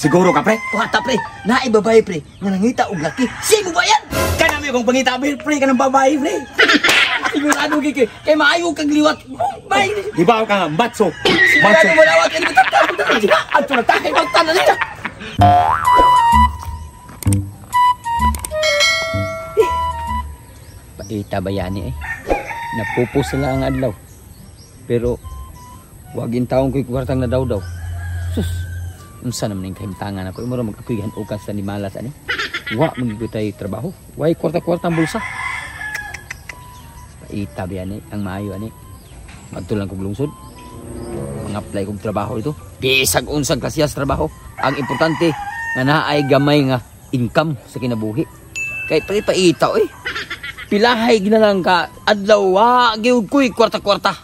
Siguro ka, pre? Wata, pre. Naibabay, pre. Nga nangita og laki. Sino ba yan? Kanami akong pangita, pre. Kanang babae, pre. Sigurado kay kay maayo kag liwat. Bay. Ibaw ka nga, batso. Sigurado mo lawat kay bitat. Ato na takay magtanan niya. Paita bayani napupos sila ang adlaw. Pero wagin taong ko'y kwartang na daw. Sus, unsa naman yung kahimtangan ako. Imura mag-akuyan ukas sa ni malas ani. Wa magigutay trabaho. Way kwarta-kwarta ang bulsa. Paita bayani ang maayo ani. Magtulang kong lungsod. Mag-apply kong trabaho ito. Bisag unsang klasiyas trabaho. Ang importante nga naay gamay nga income sa kinabuhi. Kay paita pilahay ginalang ka adlaw wa gyud koy kwarta-kwarta.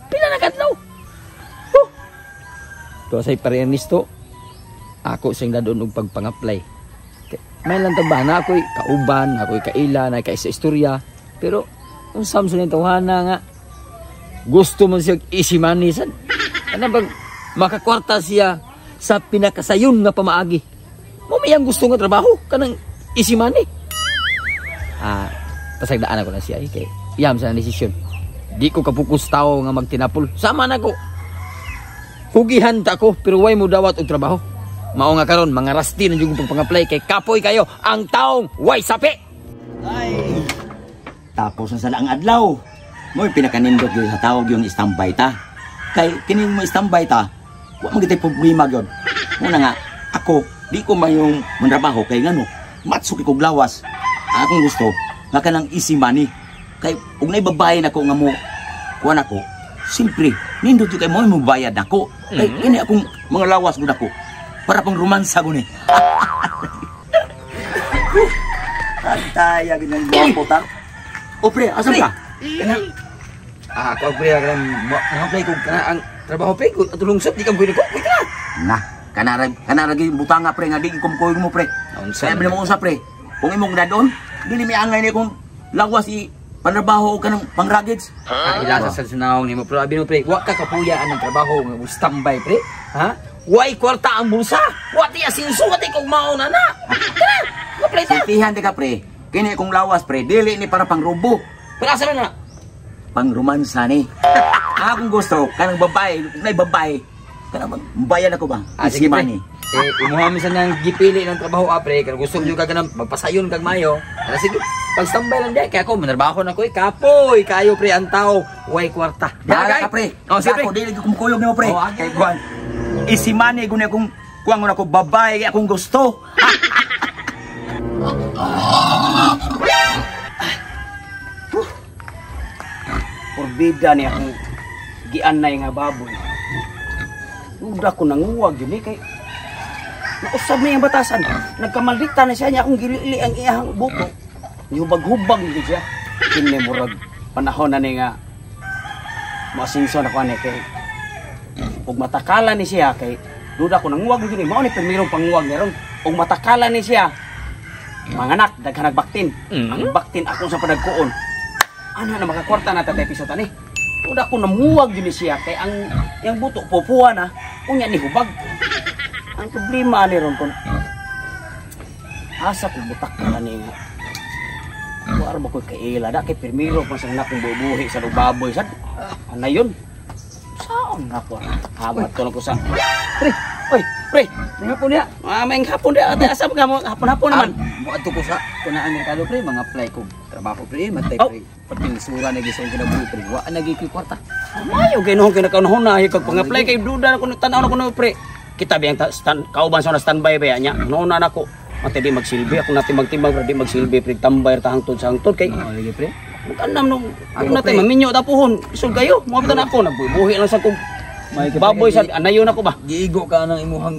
Pila na kadlaw. To say parenisto. Ako sing dadon og pagpang-apply. May lang tabana ako'y kauban, ako'y kaila, na kay sa istorya. Pero kung Samson yung tawhana nga gusto mo siya isimanisan. Ano bang makakwarta siya sa pinakasayon nga pamaagi. Mo may ang gusto nga trabaho kanang isimani. Pasagdaan ako na siya kay iyam sa desisyon. Di ko kapukus tao nga magtinapol. Sama na ko. Hugihan ta ko pero way mo dawat og trabaho. Mao nga karon mga rasti na jud pang-apply kay kapoy kayo ang taong way sapi. Ay. Tapos sa laang adlaw. Mo'y pinakanindot gyud sa tawag yung standby ta. Kay kining mo standby ta, wa magitay problema gyud. Muna nga ako di ko mayong manrabaho kay ngano matsuki kog lawas. Akong gusto nga kanang easy money. Kay ug nay babae nako nga mo kuan ako. Simpre, nindot gyud kay mo bayad nako. Kay kini akong mga lawas gud ako. Para pang romansa ko ni. Antaya ganyan guwapo ta. O pre, asan ka? Ako pre, mag-apply ko ang trabaho pre, kung atulungsod, di ka pwede ko, pwede na. Kanarag butanga pre, nga di kumkuhin mo pre. Kaya mo usap pre, kung imong na doon, dili may angay ni kung lawas panrabaho ka ng pangragits. Ilasa sa sunahong ni mo, pero abin mo pre, wak ka kapuyaan ng trabaho, standby pre, ha? Way kwarta ang bulsa. Wati asinso, wati kong mauna na. Sitihan di ka pre. Kini kong lawas pre. Dili ni para pang rubo. Pero asa na? Pang romansa ni. Akong gusto, kanang babae, may babae. Kanang bayan ako ba? Sige pre. Imuha minsan ng gipili ng trabaho pre. Kaya gusto nyo ka ganang magpasayon kag mayo. Kaya sige, pag-standby lang di. Kaya ako, manarbaho na ko kapoy. Kayo pre, ang tao. Way kwarta. Dala ka pre. Sige pre. Dili kumukuyog ni mo pre. Kaya kuhan. Isimani ko na kung kuwangon ako babae akong gusto. Porbida ni akong gianay nga baboy. Uda ko nanguwag yun kay nausab niya yung batasan. Nagkamaldita na siya niya akong gilili ang iyang buko. Hubag-hubag niya siya. Kini murag panahon na ni nga masinso na ko kay ug matakala ni siya kay duda ko nanguwag gini mao ni primerong panguwag niya ron ug matakala ni siya manganak daghan nagbaktin ang baktin ako sa padagkuon ana na makakwarta na tatay piso tani duda ko namuwag gini siya kay ang yang buto pupuan na unya ni hubag ang problema ni ron kun asa ko butak ka ni nga war ba ko kay ila da kay primero pa sa anak kong bubuhi sa baboy sad ana yun. Saan nga po? Habat ko lang ko sa... Pre! Oy! Pre! May hapon niya! May hapon niya! Asap ka mo! Hapon-hapon naman! Muadto ko sa kunaan merkado pre, mga apply ko trabaho pre, matay pre. Pati sura na gisong kinabuhi pre. Wa na gi kwarta. Mayo ginoon kinakaunahon na kag pang-apply kay duda ko tanaw na ko pre. Kita biyang kauban sa na standby ba nya. Noon na nako. Mati di magsilbi ako natin magtimbang di magsilbi pre tambay ta hangtod sa hangtod kay. Lagi pre. Kanam nung ako natin maminyo tapuhon. Isog kayo, muabtan ako nagbubuhi lang sa kog baboy sa anayon ako ba. Giigo ka nang imuhang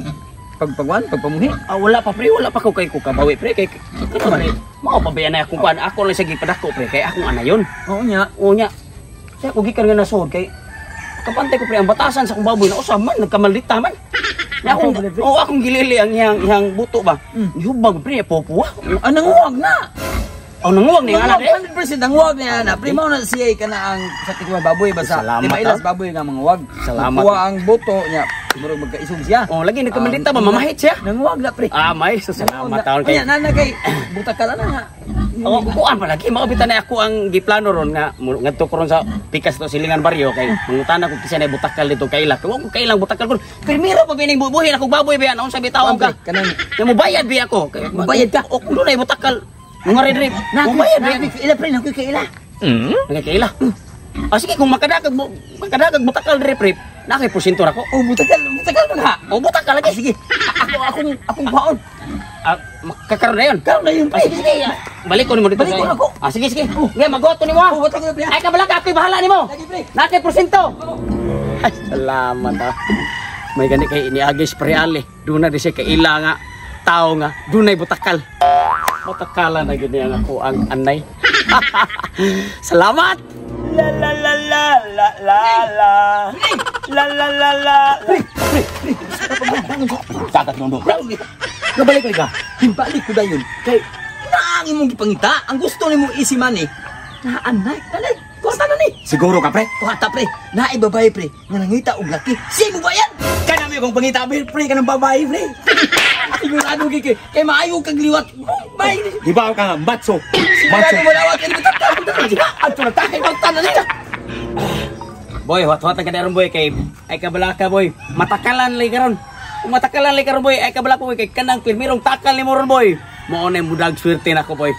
pagpamuhi. Wala pa pre, wala pa ko kay ko kabawi pre kay kanang mao pa bayan akong kuan. Ako lang sa gipadako pre kay akong anayon. Oo nya. Kaya ko gikan nga nasod kay kapantay ko pre ang batasan sa akong baboy na usab man nagkamaldita man. Akong gilili ang ihang buto ba. Ihubag pre popuwa. Anang uwag na. Oh, nanguwag ni anak eh. 100% ang wag niya na. Pre mao na siya ka na ang sa tikwa baboy basta. Salamat, Di mailas baboy nga mga wag. Salamat. Kuha ang boto niya. Siguro magkaisog siya. Oh, lagi nagkamaldita ba mamahit siya? Nanguwag na pre. Ah, may salamat taon kay. Kaya nana kay buta ka na nga. Oh, kuan pa lagi makabitan na ako ang giplano ron nga ngadto ko ron sa pikas to Silingan Baryo kay mangutan ako kisa na butakal dito kay ila. Wa ko kailang butakal kon. Primero pa bining bubuhin ako baboy ba naon sa bitaw ka. Kanang Nga mobayad ba ako? Mobayad ka? O kung doon ay butakal. Mga red-red. Mobayad ba ako? ila pre nako kay ila. Nagkakaila. Ah, sige, kung makadagag butakal rip-rip, nakay porsyento ako. Oh butakal man ha. O, butakal lagi. Sige. Akong baon. Ah, kakaroon na yun. Karon na yun pre. Sige, balik ko ni mo dito. Balik ko na ko. Ah, sige, sige. Nga, magoto ni mo. Oh butakal pre. Ay, kabalag, ako'y bahala ni mo. Lagi pre. Nakay porsyento. Ay, salamat ah. May gani kay iniagis preale. Doon na di siya kaila nga. Tao nga. Doon na'y butakal. Butakala na ganyan ako ang anay. Salamat! La la la la la la la la la la la. Sagat nung doon. Nabalik ka. Himbalik ko dayon. Kay naang imong gipangita, ang gusto nimo isiman ni. Naanay, dali. Kuha na ni. Siguro ka, pre? Kuha ta pre. Naay babae pre. Nga nangita og laki. Si mo ba yan? Kanami kong pangita, pre, ka ng babae, pre. Sigurado kay maayo kag liwat. Bay. Ibaw ka nga, matso. Sigurado mo lawat kay bitak. Ato na takay pagtanan nila. Boy, wat-wat ka daron boy kay ay kabalaka boy. Matakalan lay karon. Kung matakalan lay karon boy ay kabalaka boy kay kanang pirmirong takal ni mo ron boy. Mao na mudag swerte nako boy.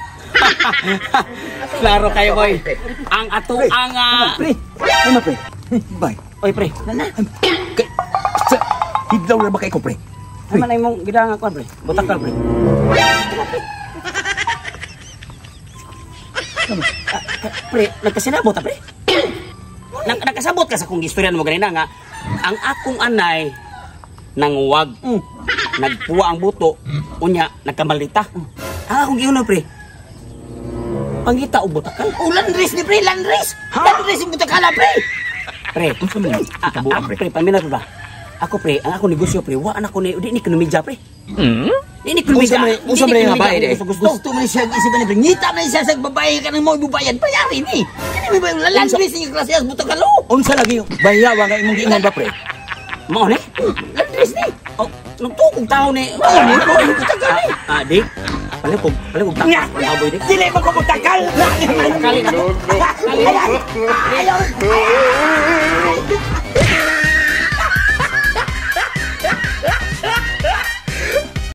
Klaro kayo boy. Ang ato ang Pre. Ano pre? Bay. Oy pre. Nana. Hidlaw na ba kayo, pre? Ay man imong gidang ako pre. Butakal pre. Pre, nagkasinabot ta pre. Nakasabot ka sa kong istorya mo ganina nga ang akong anay nanguwag. Nagpuwa ang buto unya nagkamalita. Ang akong giuno pre. Pangita og butakal. Landris ni pre, landris. Landris yung butakala pre. Pre, pre, pamina ba? Ako pre, ang ako negosyo pre, wa anak ko ni di ni ekonomiya pre. Di ni ekonomiya. Usa mo yung babae de. Gusto mo ni siya isipan ni pre. Ngita man siya sa babae ka nang mo ibubayad bayari ni. Kini may landris yung klase as butakalo. Unsa lagi yung bayawa nga imong giingon ba, pre? Mao ni? Landris ni. Oh, nagtukog tao ni. Butakal ni. Di. Palikog tao. Baboy di. Dili mo ko butakal. Kali na. Kali na. Ayaw.